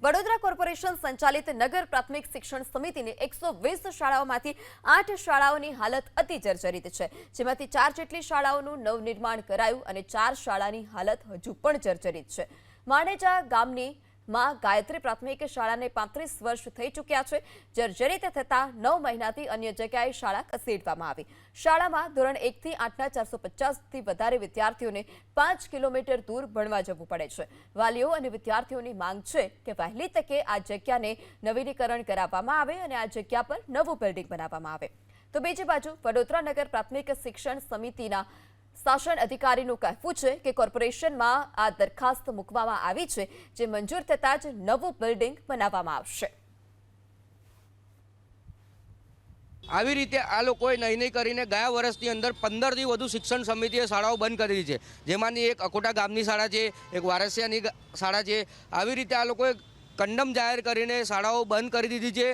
Vadodara corporation સંચાલિત નગર પ્રાથમિક શિક્ષણ સમિતિની 120 શાળાઓમાંથી 8 શાળાઓની હાલત અતિ જર્જરિત છે, જેમાંથી 4 જેટલી શાળાઓનું નવનિર્માણ કરાયું અને 4 શાળાની હાલત હજુ પણ જર્જરિત છે। માણેજા ગામની માં ગાયત્રી પ્રાથમિક શાળાને 35 વર્ષ થઈ ચૂક્યા છે। જર્જરિત થતા 9 મહિનાથી અન્ય જગ્યાએ શાળા ખસેડવામાં આવી। શાળામાં ધોરણ 1 થી 8ના 450થી વધારે વિદ્યાર્થીઓને 5 કિલોમીટર દૂર ભણવા જવું પડે છે। વાલીઓ અને વિદ્યાર્થીઓની માંગ છે કે વહેલી તકે આ જગ્યાને નવીનીકરણ કરાવવામાં આવે અને આ જગ્યા પર નવું બિલ્ડિંગ બનાવવામાં આવે। તો બીજી બાજુ વડોદરા નગર પ્રાથમિક શિક્ષણ સમિતિના શાસન અધિકારીનું કહેવું છે કે કોર્પોરેશનમાં આ દરખાસ્ત મૂકવામાં આવી છે, જે મંજૂર થતાં જ નવું બિલ્ડિંગ બનાવવામાં આવશે। આવી રીતે આ લોકોએ નહીં કરીને ગયા વર્ષની અંદર 15થી વધુ શિક્ષણ સમિતિએ શાળાઓ બંધ કરી દીધી છે, જેમાંની એક અકોટા ગામની શાળા છે, એક વારસિયાની શાળા છે। આવી રીતે આ લોકોએ કંડમ જાહેર કરીને શાળાઓ બંધ કરી દીધી છે।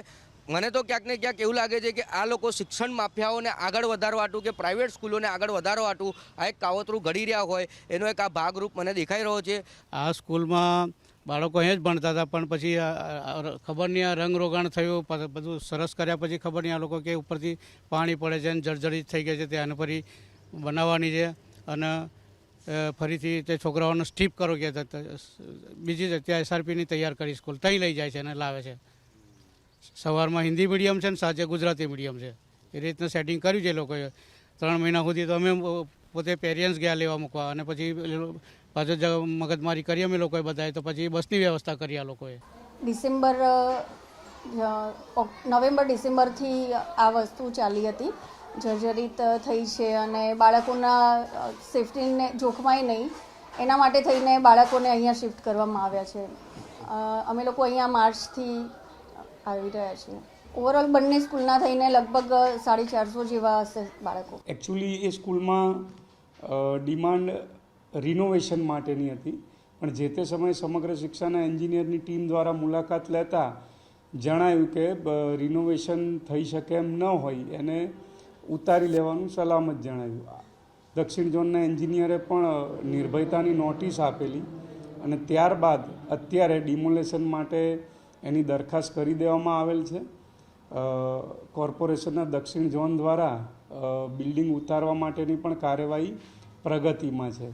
મને તો ક્યાંક ને ક્યાંક એવું લાગે છે કે આ લોકો શિક્ષણ માફિયાઓને આગળ વધારવાટું કે પ્રાઇવેટ સ્કૂલોને આગળ વધારવાટું આ એક કાવતરું ઘડી રહ્યા હોય એનો એક આ ભાગરૂપ મને દેખાઈ રહ્યો છે। આ સ્કૂલમાં બાળકો અહીં જ ભણતા હતા, પણ પછી ખબર નહીં આ રંગ રોગાણ થયું, બધું સરસ કર્યા પછી ખબર નહીં આ લોકો કે ઉપરથી પાણી પડે છે અને જર્જરિત થઈ ગઈ છે, તેને ફરી બનાવવાની છે અને ફરીથી તે છોકરાઓને સ્ટીપ કરો કે બીજી જગ્યાએ SRPની તૈયાર કરી સ્કૂલ ત્યાં લઈ જાય છે અને લાવે છે। સવારમાં હિન્દી મીડિયમ છે ને સાંજે ગુજરાતી મીડિયમ છે, એ રીતના સેટિંગ કર્યું છે લોકોએ। 3 મહિના સુધી તો અમે પોતે પેરેન્ટ્સ ગયા લેવા મૂકવા અને પછી પાછળ મગજમારી કરી અમે લોકોએ બધાએ, તો પછી બસની વ્યવસ્થા કરી આ લોકોએ। નવેમ્બર ડિસેમ્બરથી આ વસ્તુ ચાલી હતી, જર્જરિત થઈ છે અને બાળકોના સેફટીને જોખમાય નહીં એના માટે થઈને બાળકોને અહીંયા શિફ્ટ કરવામાં આવ્યા છે। અમે લોકો અહીંયા માર્ચથી આવી રહ્યા છીએ। ઓવરઓલ બંને સ્કૂલના થઈને લગભગ 450 જેવા હશે બાળકો। એકચ્યુઅલી એ સ્કૂલમાં ડિમાન્ડ રિનોવેશન માટેની હતી, પણ જે તે સમયે સમગ્ર શિક્ષાના એન્જિનિયરની ટીમ દ્વારા મુલાકાત લેતા જણાયું કે રિનોવેશન થઈ શકે એમ ન હોય, એને ઉતારી લેવાનું સલામત જણાવ્યું। દક્ષિણ ઝોનના એન્જિનિયરે પણ નિર્ભયતાની નોટિસ આપેલી અને ત્યારબાદ અત્યારે ડિમોલેશન માટે એની દરખાસ્ત કરી દેવામાં આવેલ છે। કોર્પોરેશનના દક્ષિણ ઝોન દ્વારા બિલ્ડિંગ ઉતારવા માટેની પણ કાર્યવાહી પ્રગતિમાં છે।